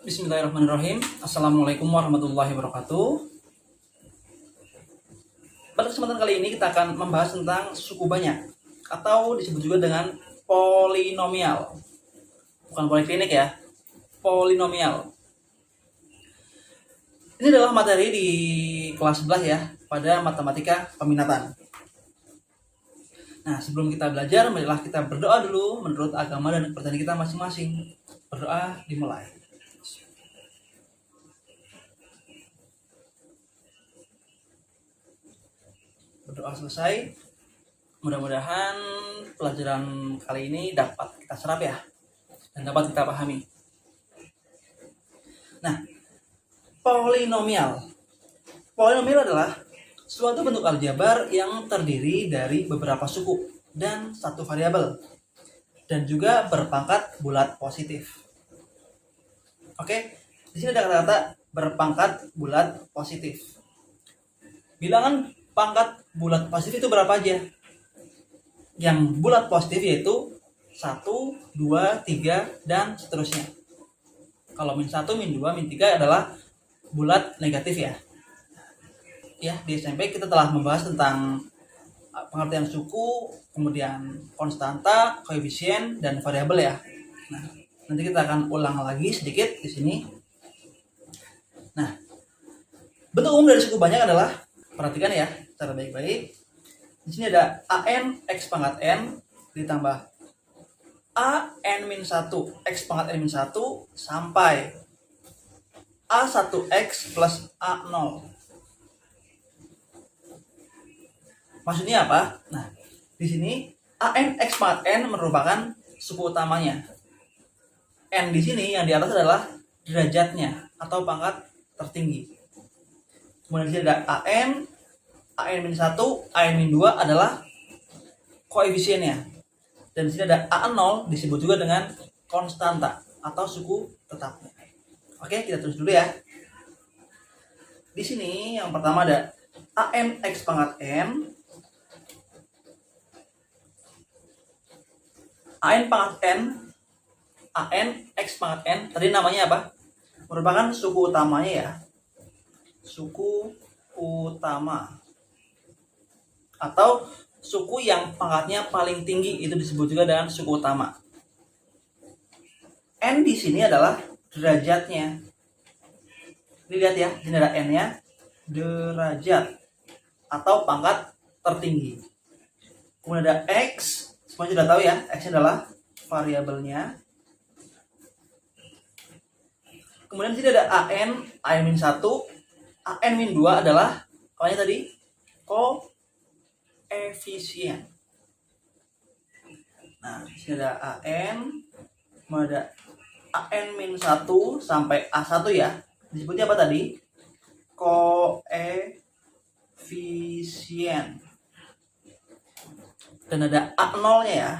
Bismillahirrahmanirrahim. Assalamualaikum warahmatullahi wabarakatuh. Pada kesempatan kali ini kita akan membahas tentang suku banyak atau disebut juga dengan polinomial. Bukan poliklinik ya, polinomial. Ini adalah materi di kelas 11 ya, pada matematika peminatan. Nah, sebelum kita belajar, marilah kita berdoa dulu menurut agama dan kepercayaan kita masing-masing. Berdoa dimulai. Berdoa selesai. Mudah-mudahan pelajaran kali ini dapat kita serap ya, dan dapat kita pahami. Nah, polinomial. Polinomial adalah suatu bentuk aljabar yang terdiri dari beberapa suku dan satu variabel, dan juga berpangkat bulat positif. Oke, di sini ada kata-kata berpangkat bulat positif. Bilangan pangkat bulat positif itu berapa aja? Yang bulat positif yaitu 1, 2, 3, dan seterusnya. Kalau min 1, min 2, min 3 adalah bulat negatif ya. Ya, di SMP kita telah membahas tentang pengertian suku, kemudian konstanta, koefisien, dan variabel ya. Nah, nanti kita akan ulang lagi sedikit di sini. Nah, bentuk umum dari suku banyak adalah, perhatikan ya secara baik-baik. Di sini ada an x pangkat n ditambah an-1 x pangkat n-1 sampai a1x plus a0. Maksudnya apa? Nah, di sini an x pangkat n merupakan suku utamanya. N di sini yang di atas adalah derajatnya atau pangkat tertinggi. Kemudian di sini ada an-1, an-2 adalah koefisiennya. Dan di sini ada a0 disebut juga dengan konstanta atau suku tetapnya. Oke, kita tulis dulu ya. Di sini yang pertama ada an x pangkat n, an pangkat n, an x pangkat n, tadi namanya apa? Merupakan suku utamanya ya. Suku utama atau suku yang pangkatnya paling tinggi, itu disebut juga dengan suku utama. N di sini adalah derajatnya. Lihat ya, di sini ada n-nya, derajat atau pangkat tertinggi. Kemudian ada x, semua sudah tahu ya, x adalah variabelnya. Kemudian di sini ada an, an-1, an-2 adalah apanya tadi? Koefisien. Nah, di sini ada an, kemudian ada an-1 sampai a1 ya. Disebutnya apa tadi? Koefisien. Dan ada a0-nya ya.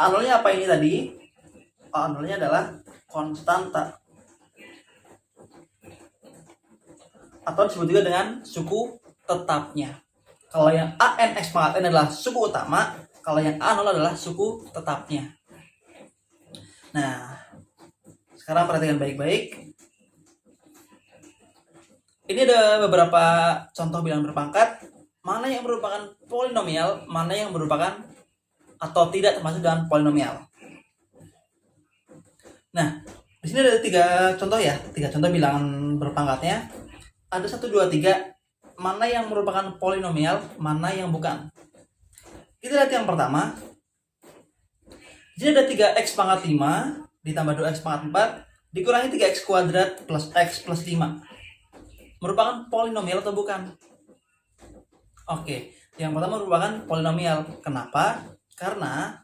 A0-nya apa ini tadi? A0-nya adalah konstanta. Atau disebut juga dengan suku tetapnya. Kalau yang an x pangkat n adalah suku utama, kalau yang a0 adalah suku tetapnya. Nah, sekarang perhatikan baik-baik. Ini ada beberapa contoh bilangan berpangkat, mana yang merupakan polinomial, mana yang merupakan atau tidak termasuk dalam polinomial. Nah, di sini ada 3 contoh ya, 3 contoh bilangan berpangkatnya. Ada 1, 2, 3, mana yang merupakan polinomial, mana yang bukan. Kita lihat yang pertama. Jadi ada 3x pangkat 5 ditambah 2x pangkat 4 dikurangi 3x kuadrat plus x plus 5. Merupakan polinomial atau bukan? Oke, yang pertama merupakan polinomial. Kenapa? Karena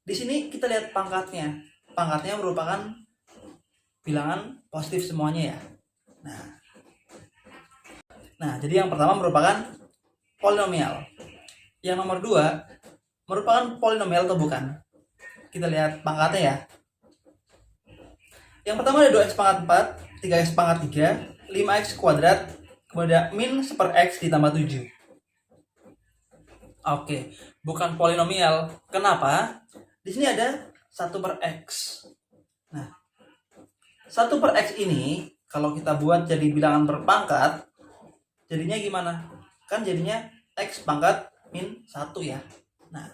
di sini kita lihat pangkatnya. Pangkatnya merupakan bilangan positif semuanya ya. Nah, jadi yang pertama merupakan polinomial. Yang nomor 2 merupakan polinomial atau bukan? Kita lihat pangkatnya ya. Yang pertama ada 2x pangkat 4, 3x pangkat 3, 5x kuadrat, kemudian min 1/x ditambah 7. Oke, bukan polinomial. Kenapa? Di sini ada 1/x. Nah, 1 per X ini kalau kita buat jadi bilangan berpangkat, jadinya gimana? Kan jadinya X pangkat min 1 ya. Nah,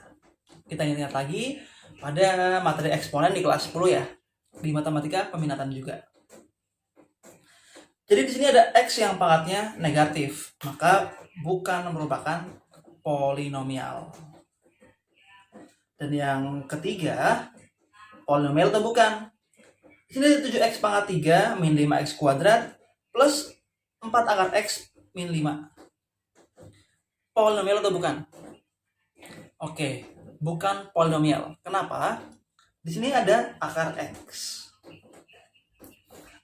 kita ingat lagi pada materi eksponen di kelas 10 ya. Di matematika peminatan juga. Jadi di sini ada X yang pangkatnya negatif, maka bukan merupakan polinomial. Dan yang ketiga, polinomial atau bukan? Di sini ada 7x pangkat 3 min 5x kuadrat plus 4 akar x min 5. Polinomial atau bukan? Oke, bukan polinomial. Kenapa? Di sini ada akar x.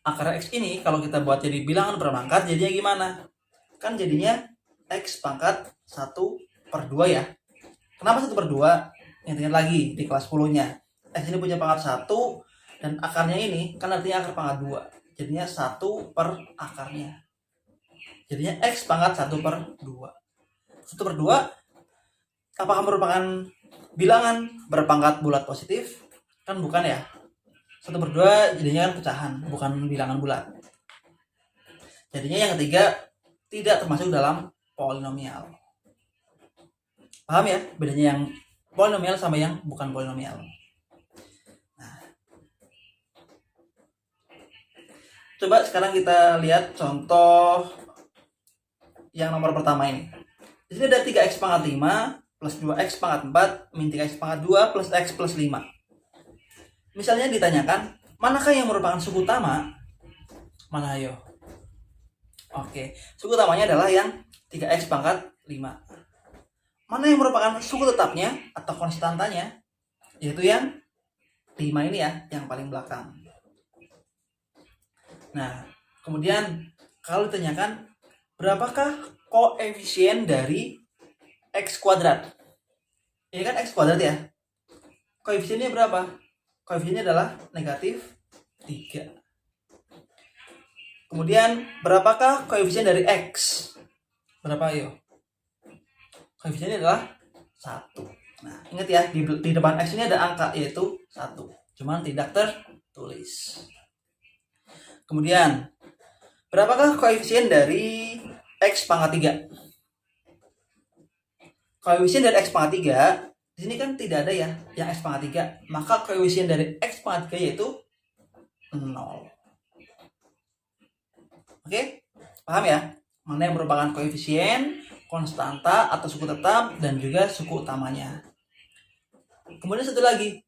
Akar x ini kalau kita buat jadi bilangan berpangkat jadinya gimana? Kan jadinya x pangkat 1 per 2 ya. Kenapa 1 per 2? Ingat lagi di kelas 10-nya. X ini punya pangkat 1 dan akarnya ini kan artinya akar pangkat 2. Jadinya 1 per akarnya. Jadinya x pangkat 1 per 2. 1 per 2 apakah merupakan bilangan berpangkat bulat positif? Kan bukan ya. 1 per 2 jadinya kan pecahan, bukan bilangan bulat. Jadinya yang ketiga tidak termasuk dalam polinomial. Paham ya bedanya yang polinomial sama yang bukan polinomial? Nah, coba sekarang kita lihat contoh yang nomor pertama ini. Di sini ada 3x pangkat 5 plus 2x pangkat 4 min 3x pangkat 2 plus x plus 5. Misalnya ditanyakan, manakah yang merupakan suku utama? Mana ayo? Oke, suku utamanya adalah yang 3x pangkat 5. Mana yang merupakan suku tetapnya atau konstantanya? Yaitu yang 5 ini ya, yang paling belakang. Nah, kemudian kalau ditanyakan, berapakah koefisien dari x kuadrat? Ini kan x kuadrat ya. Koefisiennya berapa? Koefisiennya adalah negatif 3. Kemudian berapakah koefisien dari x? Berapa ayo? Koefisiennya adalah 1. Nah, ingat ya, di depan x ini ada angka yaitu 1. Cuman tidak tertulis. Kemudian, berapakah koefisien dari x pangkat 3? Koefisien dari x pangkat 3 di sini kan tidak ada ya yang x pangkat 3, maka koefisien dari x pangkat 3 yaitu 0. Oke? Paham ya? Mana yang merupakan koefisien, konstanta atau suku tetap, dan juga suku utamanya. Kemudian satu lagi.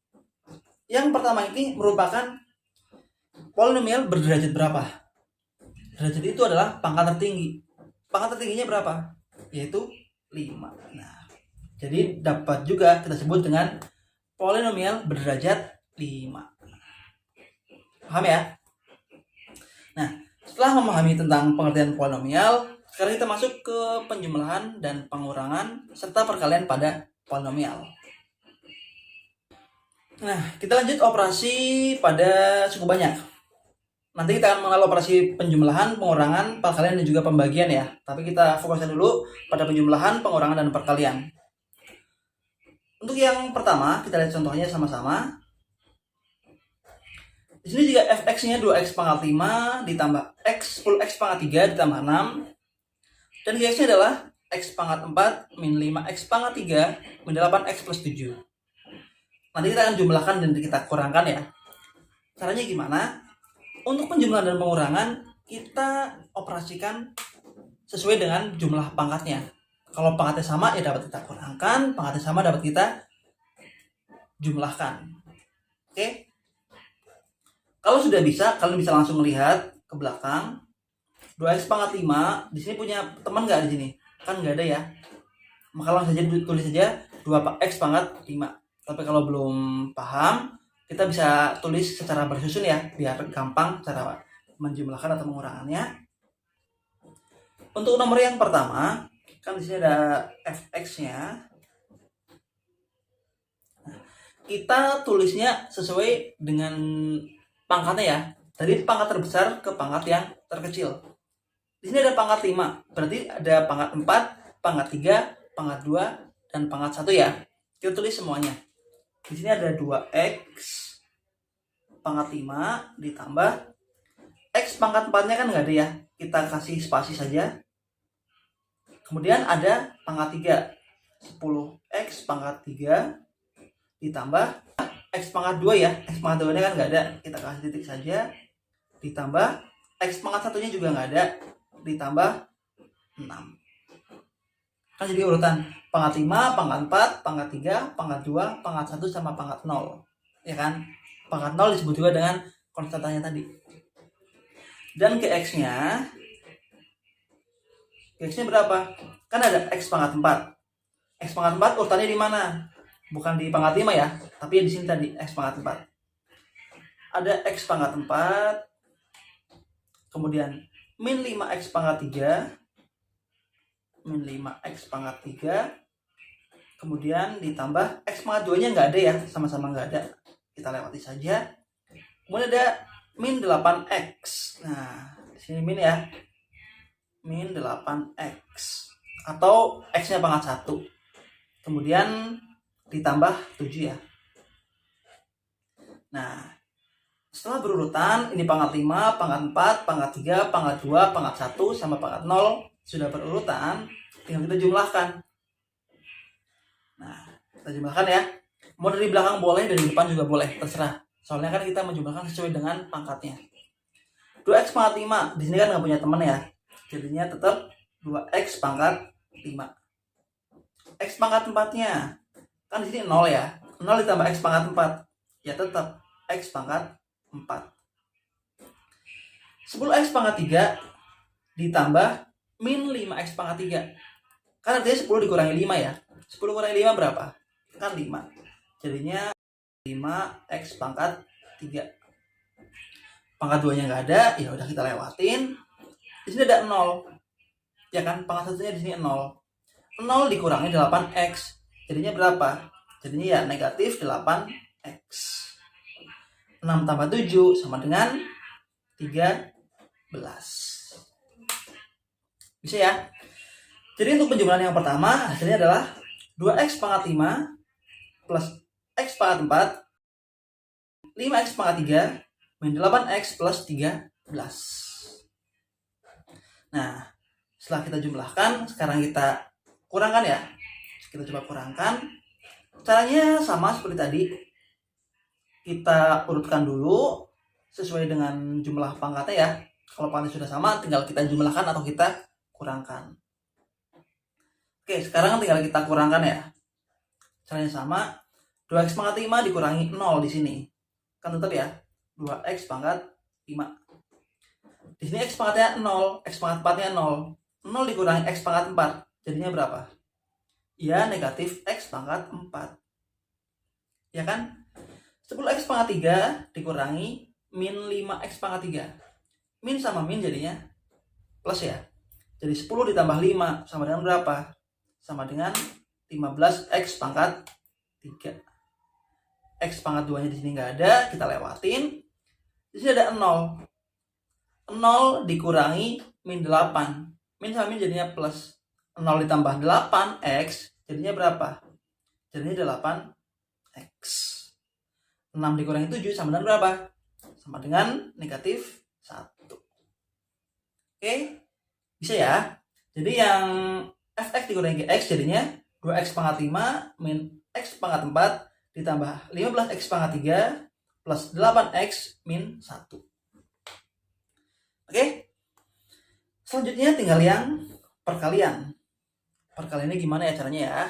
Yang pertama ini merupakan polinomial berderajat berapa? Derajat itu adalah pangkat tertinggi. Pangkat tertingginya berapa? Yaitu 5. Nah, jadi dapat juga kita sebut dengan polinomial berderajat 5. Paham ya? Nah, setelah memahami tentang pengertian polinomial, sekarang kita masuk ke penjumlahan dan pengurangan serta perkalian pada polinomial. Nah, kita lanjut operasi pada suku banyak. Nanti kita akan mengenal operasi penjumlahan, pengurangan, perkalian, dan juga pembagian ya. Tapi kita fokuskan dulu pada penjumlahan, pengurangan, dan perkalian. Untuk yang pertama, kita lihat contohnya sama-sama. Di sini jika fx-nya 2x pangkat 5 ditambah x 10x pangkat 3 ditambah 6. Dan x-nya adalah x pangkat 4 min 5x pangkat 3 min 8x plus 7. Nanti kita akan jumlahkan dan kita kurangkan ya. Caranya gimana? Untuk penjumlahan dan pengurangan, kita operasikan sesuai dengan jumlah pangkatnya. Kalau pangkatnya sama, ya dapat kita kurangkan. Pangkatnya sama, dapat kita jumlahkan. Oke? Kalau sudah bisa, kalian bisa langsung melihat ke belakang. 2x pangkat 5, di sini punya teman nggak di sini? Kan nggak ada ya. Maka langsung saja tulis saja 2x pangkat 5. Tapi kalau belum paham, kita bisa tulis secara bersusun ya, biar gampang cara menjumlahkan atau mengurangannya. Untuk nomor yang pertama, kan di sini ada fx-nya. Nah, kita tulisnya sesuai dengan pangkatnya ya. Dari pangkat terbesar ke pangkat yang terkecil. Di sini ada pangkat 5, berarti ada pangkat 4, pangkat 3, pangkat 2, dan pangkat 1 ya. Kita tulis semuanya. Di sini ada 2x pangkat 5 ditambah X pangkat 4-nya kan nggak ada ya, kita kasih spasi saja. Kemudian ada pangkat 3, 10x pangkat 3 ditambah X pangkat 2 ya, X pangkat 2 nya kan nggak ada, kita kasih titik saja, ditambah X pangkat 1-nya juga nggak ada, ditambah 6. Kan jadi urutan pangkat 5, pangkat 4, pangkat 3, pangkat 2, pangkat 1, sama pangkat 0. Ya kan? Pangkat 0 disebut juga dengan konstantanya tadi. Dan ke X-nya berapa? Kan ada X pangkat 4. X pangkat 4 urutannya di mana? Bukan di pangkat 5 ya, tapi di sini tadi X pangkat 4. Ada X pangkat 4, kemudian min 5x pangkat 3, min 5x pangkat 3, kemudian ditambah X pangkat 2 nya nggak ada ya, sama-sama nggak ada, kita lewati saja. Kemudian ada min 8x, nah di sini min ya, min 8x, atau X nya pangkat 1, kemudian ditambah 7 ya. Nah, setelah berurutan, ini pangkat 5, pangkat 4, pangkat 3, pangkat 2, pangkat 1, sama pangkat 0 sudah berurutan, tinggal kita jumlahkan. Nah, kita jumlahkan ya. Mau dari belakang boleh, dari depan juga boleh, terserah. Soalnya kan kita menjumlahkan sesuai dengan pangkatnya. 2x pangkat 5, di sini kan nggak punya teman ya, jadinya tetap 2x pangkat 5. X pangkat 4-nya, kan di sini 0 ya, 0 ditambah X pangkat 4, ya tetap X pangkat 4. 10x pangkat 3 ditambah min 5x pangkat 3. Kan artinya 10 dikurangi 5 ya. 10 kurangi 5 berapa? Kan 5. Jadinya 5x pangkat 3. Pangkat 2-nya nggak ada, ya udah kita lewatin. Di sini ada 0. Ya kan, pangkat 1-nya di sini 0. 0 dikurangi 8x. Jadinya berapa? Jadinya ya negatif 8x. 6 tambah 7 sama dengan 13. Bisa ya? Jadi untuk penjumlahan yang pertama, hasilnya adalah 2x pangkat 5 plus x pangkat 4, 5x pangkat 3, min 8x plus 13. Nah, setelah kita jumlahkan, sekarang kita kurangkan ya. Kita coba kurangkan. Caranya sama seperti tadi. Kita urutkan dulu sesuai dengan jumlah pangkatnya ya. Kalau pangkatnya sudah sama, tinggal kita jumlahkan atau kita kurangkan. Oke, sekarang tinggal kita kurangkan ya. Caranya sama. 2x pangkat 5 dikurangi 0 di sini. Kan tetap ya, 2x pangkat 5. Di sini x pangkatnya 0, x pangkat 4-nya 0. 0 dikurangi x pangkat 4, jadinya berapa? Ya, negatif x pangkat 4. Ya kan? 10x pangkat 3 dikurangi min 5x pangkat 3. Min sama min jadinya plus ya. Jadi 10 ditambah 5 sama dengan berapa? Sama dengan 15x pangkat 3. X pangkat 2-nya di sini nggak ada, kita lewatin. Di sini ada 0. 0 dikurangi min 8. Min sama min jadinya plus. 0 ditambah 8x jadinya berapa? Jadinya 8x. 6 dikurangi 7 sama dengan berapa? Sama dengan negatif 1. Oke, bisa ya? Jadi yang fx dikurangi x jadinya 2x pangkat 5 min x pangkat 4 ditambah 15x pangkat 3 plus 8x min 1. Oke, selanjutnya tinggal yang perkalian. Perkaliannya gimana ya caranya ya?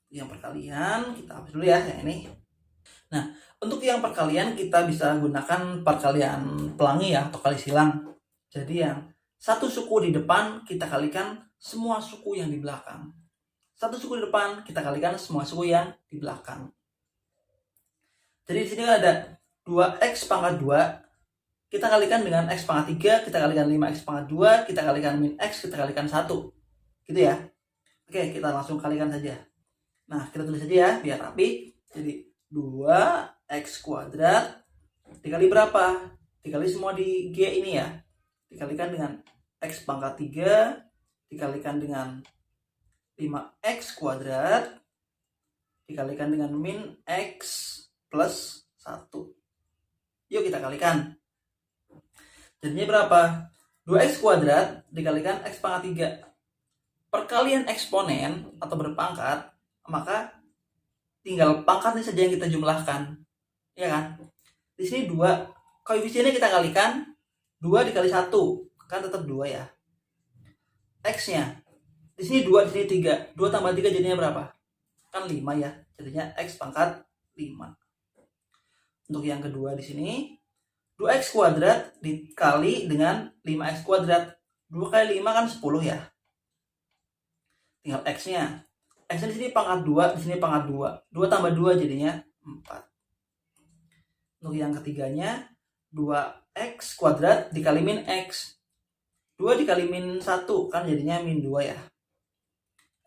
Yang perkalian kita hapus dulu ya yang ini. Nah, untuk yang perkalian kita bisa gunakan perkalian pelangi ya, atau kali silang. Jadi yang satu suku di depan kita kalikan semua suku yang di belakang. Satu suku di depan kita kalikan semua suku yang di belakang. Jadi di sini ada 2x pangkat 2 kita kalikan dengan x pangkat 3, kita kalikan 5x pangkat 2, kita kalikan min x, kita kalikan 1. Gitu ya. Oke, kita langsung kalikan saja. Nah, kita tulis saja ya, biar rapi. Jadi 2x kuadrat dikali berapa? Dikali semua di G ini ya. Dikalikan dengan x pangkat 3, dikalikan dengan 5x kuadrat, dikalikan dengan min x plus 1. Yuk kita kalikan. Jadinya berapa? 2x kuadrat dikalikan x pangkat 3. Perkalian eksponen atau berpangkat, maka tinggal pangkatnya saja yang kita jumlahkan. Ya kan? Di sini 2, koefisiennya kita kalikan, 2 dikali 1, kan tetap 2 ya. X-nya, di sini 2, di sini 3. 2 tambah 3 jadinya berapa? Kan 5 ya. Jadinya x pangkat 5. Untuk yang kedua di sini, 2x kuadrat dikali dengan 5x kuadrat. 2 kali 5 kan 10 ya. Tinggal x-nya. X-nya di sini pangkat 2, di sini pangkat 2. 2 tambah 2 jadinya 4. Untuk yang ketiganya, 2x kuadrat dikali min x. 2 dikali min 1 kan jadinya min 2 ya.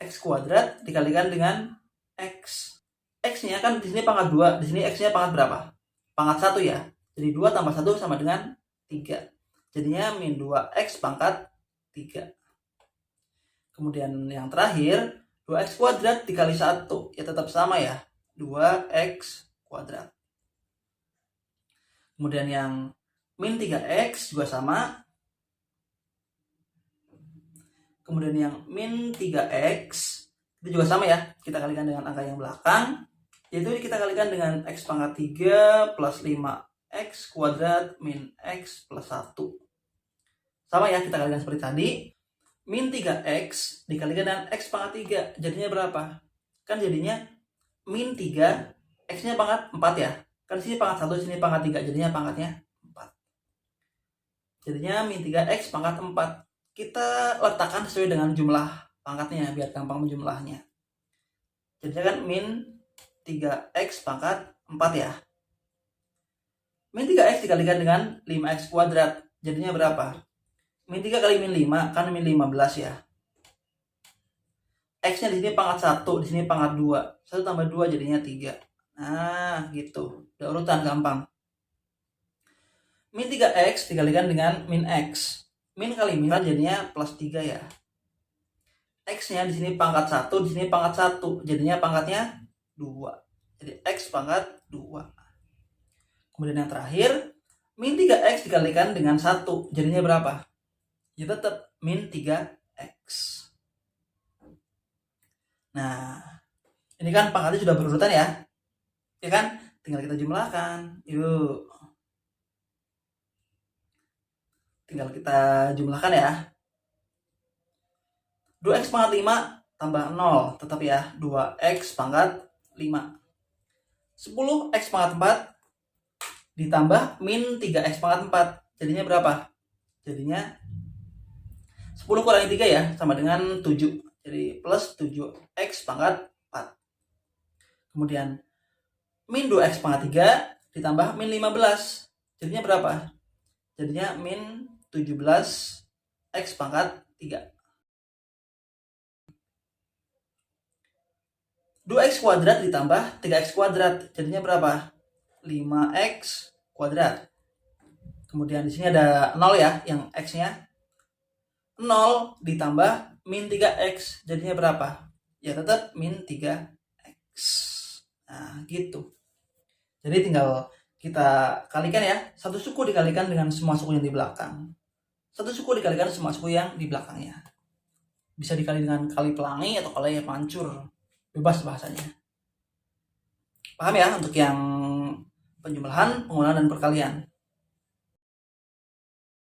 X kuadrat dikalikan dengan x. X-nya kan di sini pangkat 2, di sini x-nya pangkat berapa? Pangkat 1 ya. Jadi 2 tambah 1 sama dengan 3. Jadinya min 2x pangkat 3. Kemudian yang terakhir, 2x kuadrat dikali 1. Ya tetap sama ya, 2x kuadrat. Kemudian yang min 3x juga sama. Kemudian yang min 3x itu juga sama ya, kita kalikan dengan angka yang belakang, yaitu kita kalikan dengan x pangkat 3 plus 5x kuadrat min x plus 1. Sama ya, kita kalikan seperti tadi. Min 3x dikalikan dengan x pangkat 3, jadinya berapa? Kan jadinya min 3, x-nya pangkat 4 ya. Kan sini pangkat 1, sini pangkat 3, jadinya pangkatnya 4. Jadinya min 3x pangkat 4. Kita letakkan sesuai dengan jumlah pangkatnya biar gampang menjumlahnya. Jadinya kan min 3x pangkat 4 ya. Min 3x dikalikan dengan 5x kuadrat, jadinya berapa? Min 3 kali min 5 kan min 15 ya. X-nya di sini pangkat 1, di sini pangkat 2. 1 tambah 2 jadinya 3. Nah, gitu. Udah urutan gampang. Min 3x dikalikan dengan min x. Min kali min jadinya plus 3 ya. X-nya di sini pangkat 1, di sini pangkat 1. Jadinya pangkatnya 2. Jadi x pangkat 2. Kemudian yang terakhir, min 3x dikalikan dengan 1. Jadinya berapa? Ya tetap min 3x. Nah, ini kan pangkatnya sudah berurutan ya. Ya kan? Tinggal kita jumlahkan. Yuk. Tinggal kita jumlahkan ya. 2x pangkat 5 tambah 0. Tetap ya. 2x pangkat 5. 10x pangkat 4 ditambah min 3x pangkat 4. Jadinya berapa? Jadinya 10 kurangi 3 ya, sama dengan 7. Jadi plus 7x pangkat 4. Kemudian min 2x pangkat 3 ditambah min 15. Jadinya berapa? Jadinya min 17x pangkat 3. 2x kuadrat ditambah 3x kuadrat. Jadinya berapa? 5x kuadrat. Kemudian di sini ada 0 ya, yang x-nya. 0 ditambah min 3x. Jadinya berapa? Ya tetap min 3x. Nah, gitu. Jadi tinggal kita kalikan ya. Satu suku dikalikan dengan semua suku yang di belakang. Satu suku dikalikan semua suku yang di belakangnya. Bisa dikali dengan kali pelangi atau kali pancur. Bebas bahasanya. Paham ya untuk yang penjumlahan, penggunaan, dan perkalian.